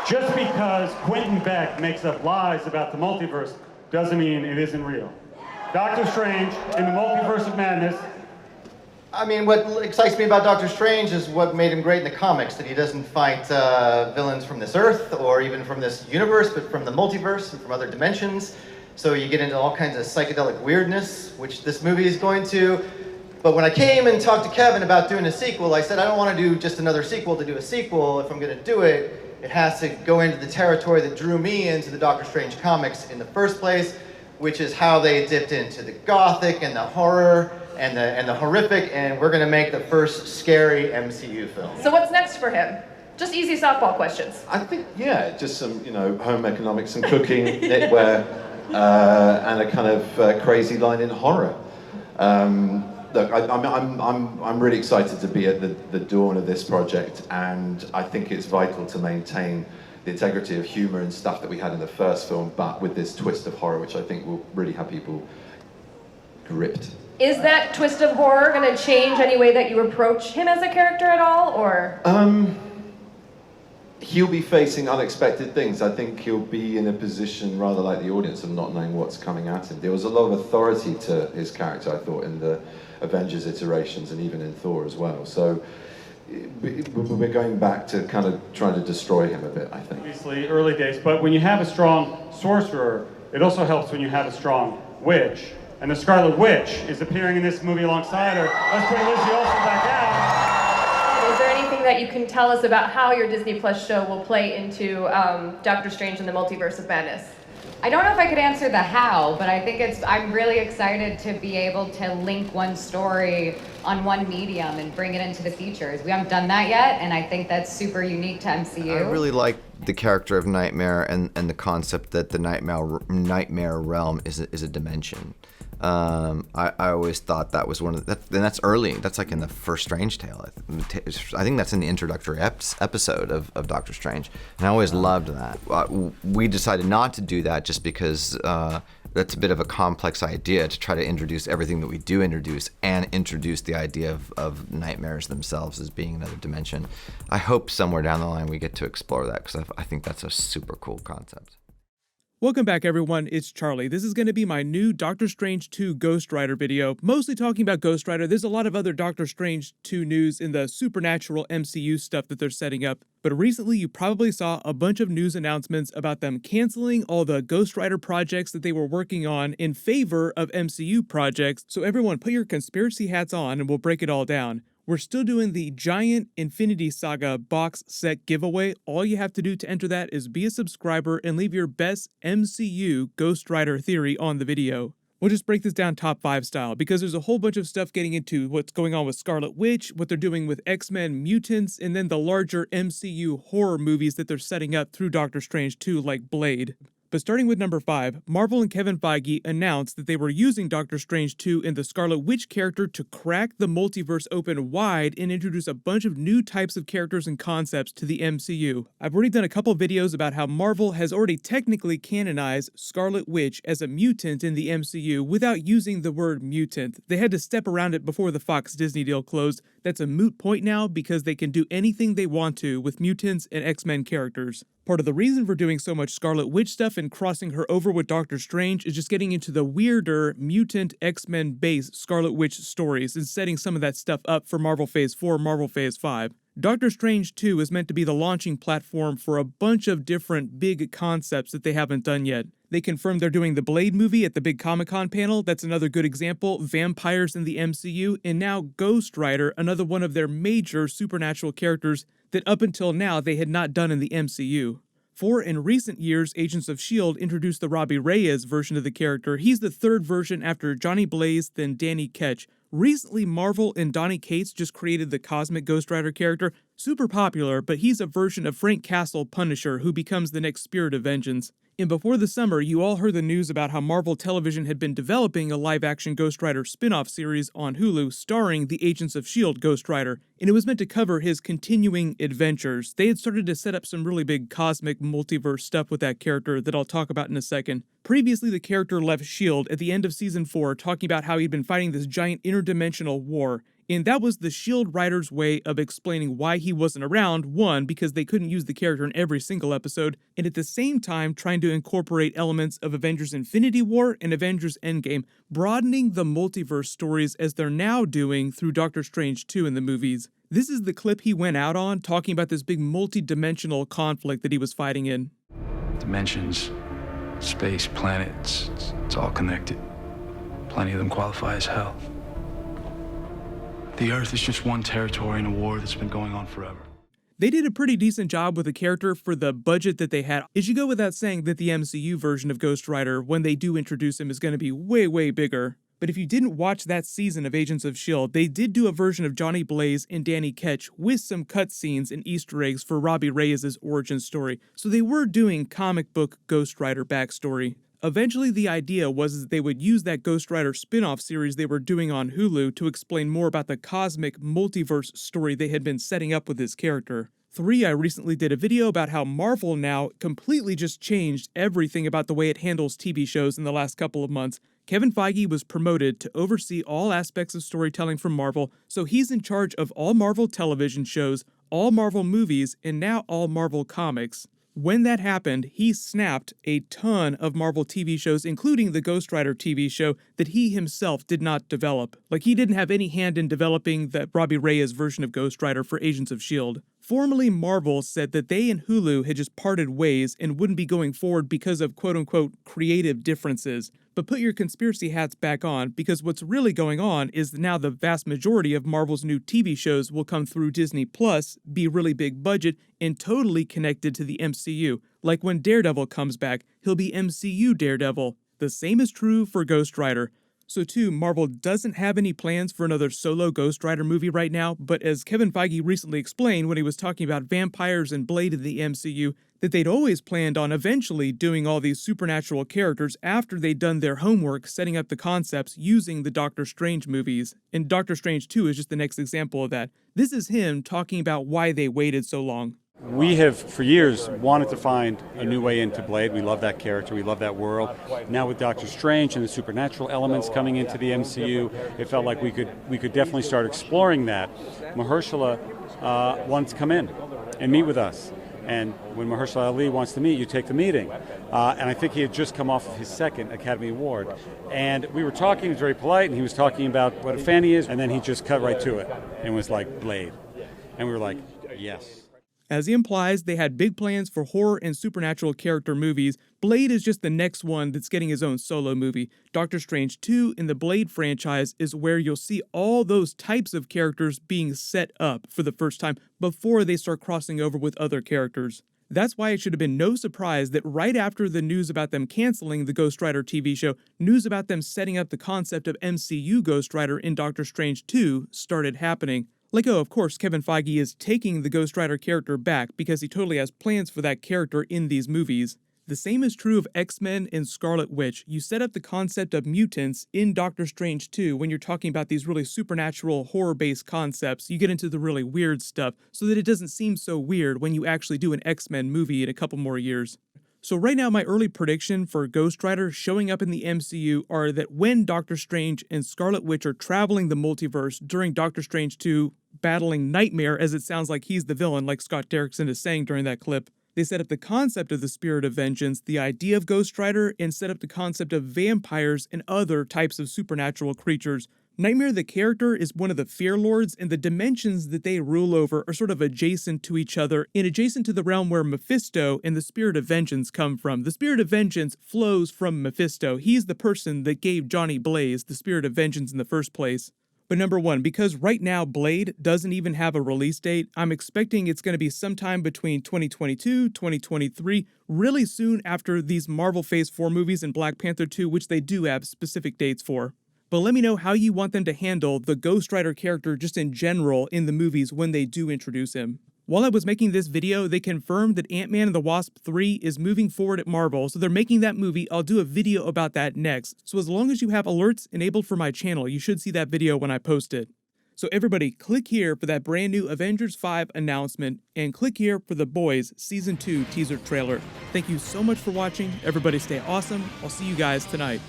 Just because Quentin Beck makes up lies about the multiverse doesn't mean it isn't real. Doctor Strange in the Multiverse of Madness. I mean, what excites me about Doctor Strange is what made him great in the comics, that he doesn't fight villains from this Earth or even from this universe, but from the multiverse and from other dimensions. So you get into all kinds of psychedelic weirdness, which this movie is going to. But when I came and talked to Kevin about doing a sequel, I said, I don't want to do just another sequel to do a sequel. If I'm going to do it, it has to go into the territory that drew me into the Doctor Strange comics in the first place, which is how they dipped into the gothic and the horror and the horrific, and we're going to make the first scary MCU film. So what's next for him? Just easy softball questions. I think, yeah, just some, home economics and cooking, knitwear, and a kind of crazy line in horror. Look, I'm really excited to be at the dawn of this project, and I think it's vital to maintain the integrity of humor and stuff that we had in the first film, but with this twist of horror, which I think will really have people gripped. Is that twist of horror going to change any way that you approach him as a character at all, or? He'll be facing unexpected things. I think he'll be in a position, rather like the audience, of not knowing what's coming at him. There was a lot of authority to his character, I thought, in the Avengers iterations and even in Thor as well. So we're going back to kind of trying to destroy him a bit, I think. Obviously, early days, but when you have a strong sorcerer, it also helps when you have a strong witch. And the Scarlet Witch is appearing in this movie alongside her. Let's bring Lizzie Olsen back out. Is there anything that you can tell us about how your Disney Plus show will play into Doctor Strange and the Multiverse of Madness? I don't know if I could answer the how, but I think I'm really excited to be able to link one story on one medium and bring it into the features. We haven't done that yet, and I think that's super unique to MCU. I really like the character of Nightmare and the concept that the nightmare realm is a dimension. I always thought that was one of and that's early. That's like in the first Strange Tale. I think that's in the introductory episode of Doctor Strange, and I always loved that. We decided not to do that just because that's a bit of a complex idea to try to introduce everything that we do introduce and introduce the idea of nightmares themselves as being another dimension. I hope somewhere down the line we get to explore that because I think that's a super cool concept. Welcome back, everyone. It's Charlie. This is going to be my new Doctor Strange 2 Ghost Rider video, mostly talking about Ghost Rider. There's a lot of other Doctor Strange 2 news in the supernatural MCU stuff that they're setting up, but recently you probably saw a bunch of news announcements about them canceling all the Ghost Rider projects that they were working on in favor of MCU projects. So everyone, put your conspiracy hats on and we'll break it all down. We're still doing the giant Infinity Saga box set giveaway. All you have to do to enter that is be a subscriber and leave your best MCU Ghost Rider theory on the video. We'll just break this down top 5 style because there's a whole bunch of stuff getting into what's going on with Scarlet Witch, what they're doing with X-Men Mutants, and then the larger MCU horror movies that they're setting up through Doctor Strange 2 like Blade. But starting with number 5, Marvel and Kevin Feige announced that they were using Doctor Strange 2 and the Scarlet Witch character to crack the multiverse open wide and introduce a bunch of new types of characters and concepts to the MCU. I've already done a couple videos about how Marvel has already technically canonized Scarlet Witch as a mutant in the MCU without using the word mutant. They had to step around it before the Fox Disney deal closed. That's a moot point now because they can do anything they want to with mutants and X-Men characters. Part of the reason for doing so much Scarlet Witch stuff and crossing her over with Doctor Strange is just getting into the weirder mutant X-Men based Scarlet Witch stories and setting some of that stuff up for Marvel Phase 4, Marvel Phase 5. Doctor Strange 2 is meant to be the launching platform for a bunch of different big concepts that they haven't done yet. They confirmed they're doing the Blade movie at the big Comic-Con panel. That's another good example. Vampires in the MCU, and now Ghost Rider, another one of their major supernatural characters that up until now they had not done in the MCU. In recent years, Agents of S.H.I.E.L.D. introduced the Robbie Reyes version of the character. He's the third version after Johnny Blaze, then Danny Ketch. Recently, Marvel and Donny Cates just created the Cosmic Ghost Rider character. Super popular, but he's a version of Frank Castle Punisher who becomes the next Spirit of Vengeance. And before the summer, you all heard the news about how Marvel Television had been developing a live-action Ghost Rider spin-off series on Hulu starring the Agents of S.H.I.E.L.D. Ghost Rider, and it was meant to cover his continuing adventures. They had started to set up some really big cosmic multiverse stuff with that character that I'll talk about in a second. Previously, the character left S.H.I.E.L.D. at the end of Season 4 talking about how he'd been fighting this giant interdimensional war, And that was the S.H.I.E.L.D. writers' way of explaining why he wasn't around, one, because they couldn't use the character in every single episode, and at the same time trying to incorporate elements of Avengers Infinity War and Avengers Endgame, broadening the multiverse stories as they're now doing through Doctor Strange 2 in the movies. This is the clip he went out on, talking about this big multi-dimensional conflict that he was fighting in. Dimensions, space, planets, it's all connected. Plenty of them qualify as hell. The Earth is just one territory in a war that's been going on forever. They did a pretty decent job with the character for the budget that they had. It should go without saying that the MCU version of Ghost Rider, when they do introduce him, is going to be way, way bigger. But if you didn't watch that season of Agents of S.H.I.E.L.D., they did do a version of Johnny Blaze and Danny Ketch with some cutscenes and Easter eggs for Robbie Reyes' origin story. So they were doing comic book Ghost Rider backstory. Eventually, the idea was that they would use that Ghost Rider spin-off series they were doing on Hulu to explain more about the cosmic multiverse story they had been setting up with his character. 3, I recently did a video about how Marvel now completely just changed everything about the way it handles TV shows in the last couple of months. Kevin Feige was promoted to oversee all aspects of storytelling from Marvel, so he's in charge of all Marvel television shows, all Marvel movies, and now all Marvel comics. When that happened, he snapped a ton of Marvel TV shows, including the Ghost Rider TV show that he himself did not develop. Like, he didn't have any hand in developing the Robbie Reyes version of Ghost Rider for Agents of S.H.I.E.L.D. Formerly, Marvel said that they and Hulu had just parted ways and wouldn't be going forward because of quote-unquote creative differences. But put your conspiracy hats back on, because what's really going on is that now the vast majority of Marvel's new TV shows will come through Disney Plus, be really big budget, and totally connected to the MCU. Like when Daredevil comes back, he'll be MCU Daredevil. The same is true for Ghost Rider. So too, Marvel doesn't have any plans for another solo Ghost Rider movie right now, but as Kevin Feige recently explained when he was talking about vampires and Blade in the MCU, that they'd always planned on eventually doing all these supernatural characters after they'd done their homework setting up the concepts using the Doctor Strange movies. And Doctor Strange 2 is just the next example of that. This is him talking about why they waited so long. We have, for years, wanted to find a new way into Blade. We love that character. We love that world. Now with Doctor Strange and the supernatural elements coming into the MCU, it felt like we could definitely start exploring that. Mahershala wanted to come in and meet with us. And when Mahershala Ali wants to meet, you take the meeting. And I think he had just come off of his second Academy Award. And we were talking, he was very polite, and he was talking about what a fan he is, and then he just cut right to it and was like, Blade. And we were like, yes. As he implies, they had big plans for horror and supernatural character movies. Blade is just the next one that's getting his own solo movie. Doctor Strange 2 in the Blade franchise is where you'll see all those types of characters being set up for the first time before they start crossing over with other characters. That's why it should have been no surprise that right after the news about them canceling the Ghost Rider TV show, news about them setting up the concept of MCU Ghost Rider in Doctor Strange 2 started happening. Like, oh, of course, Kevin Feige is taking the Ghost Rider character back because he totally has plans for that character in these movies. The same is true of X-Men and Scarlet Witch. You set up the concept of mutants in Doctor Strange 2 when you're talking about these really supernatural horror-based concepts. You get into the really weird stuff so that it doesn't seem so weird when you actually do an X-Men movie in a couple more years. So right now, my early prediction for Ghost Rider showing up in the MCU are that when Doctor Strange and Scarlet Witch are traveling the multiverse during Doctor Strange 2, battling Nightmare, as it sounds like he's the villain, like Scott Derrickson is saying during that clip, they set up the concept of the Spirit of Vengeance, the idea of Ghost Rider, and set up the concept of vampires and other types of supernatural creatures. Nightmare the character is one of the Fear Lords, and the dimensions that they rule over are sort of adjacent to each other and adjacent to the realm where Mephisto and the Spirit of Vengeance come from. The Spirit of Vengeance flows from Mephisto. He's the person that gave Johnny Blaze the Spirit of Vengeance in the first place. But number one, because right now Blade doesn't even have a release date, I'm expecting it's going to be sometime between 2022, 2023, really soon after these Marvel Phase 4 movies and Black Panther 2, which they do have specific dates for. But let me know how you want them to handle the Ghost Rider character just in general in the movies when they do introduce him. While I was making this video, they confirmed that Ant-Man and the Wasp 3 is moving forward at Marvel, so they're making that movie. I'll do a video about that next. So as long as you have alerts enabled for my channel, you should see that video when I post it. So everybody, click here for that brand new Avengers 5 announcement, and click here for The Boys Season 2 teaser trailer. Thank you so much for watching. Everybody stay awesome. I'll see you guys tonight.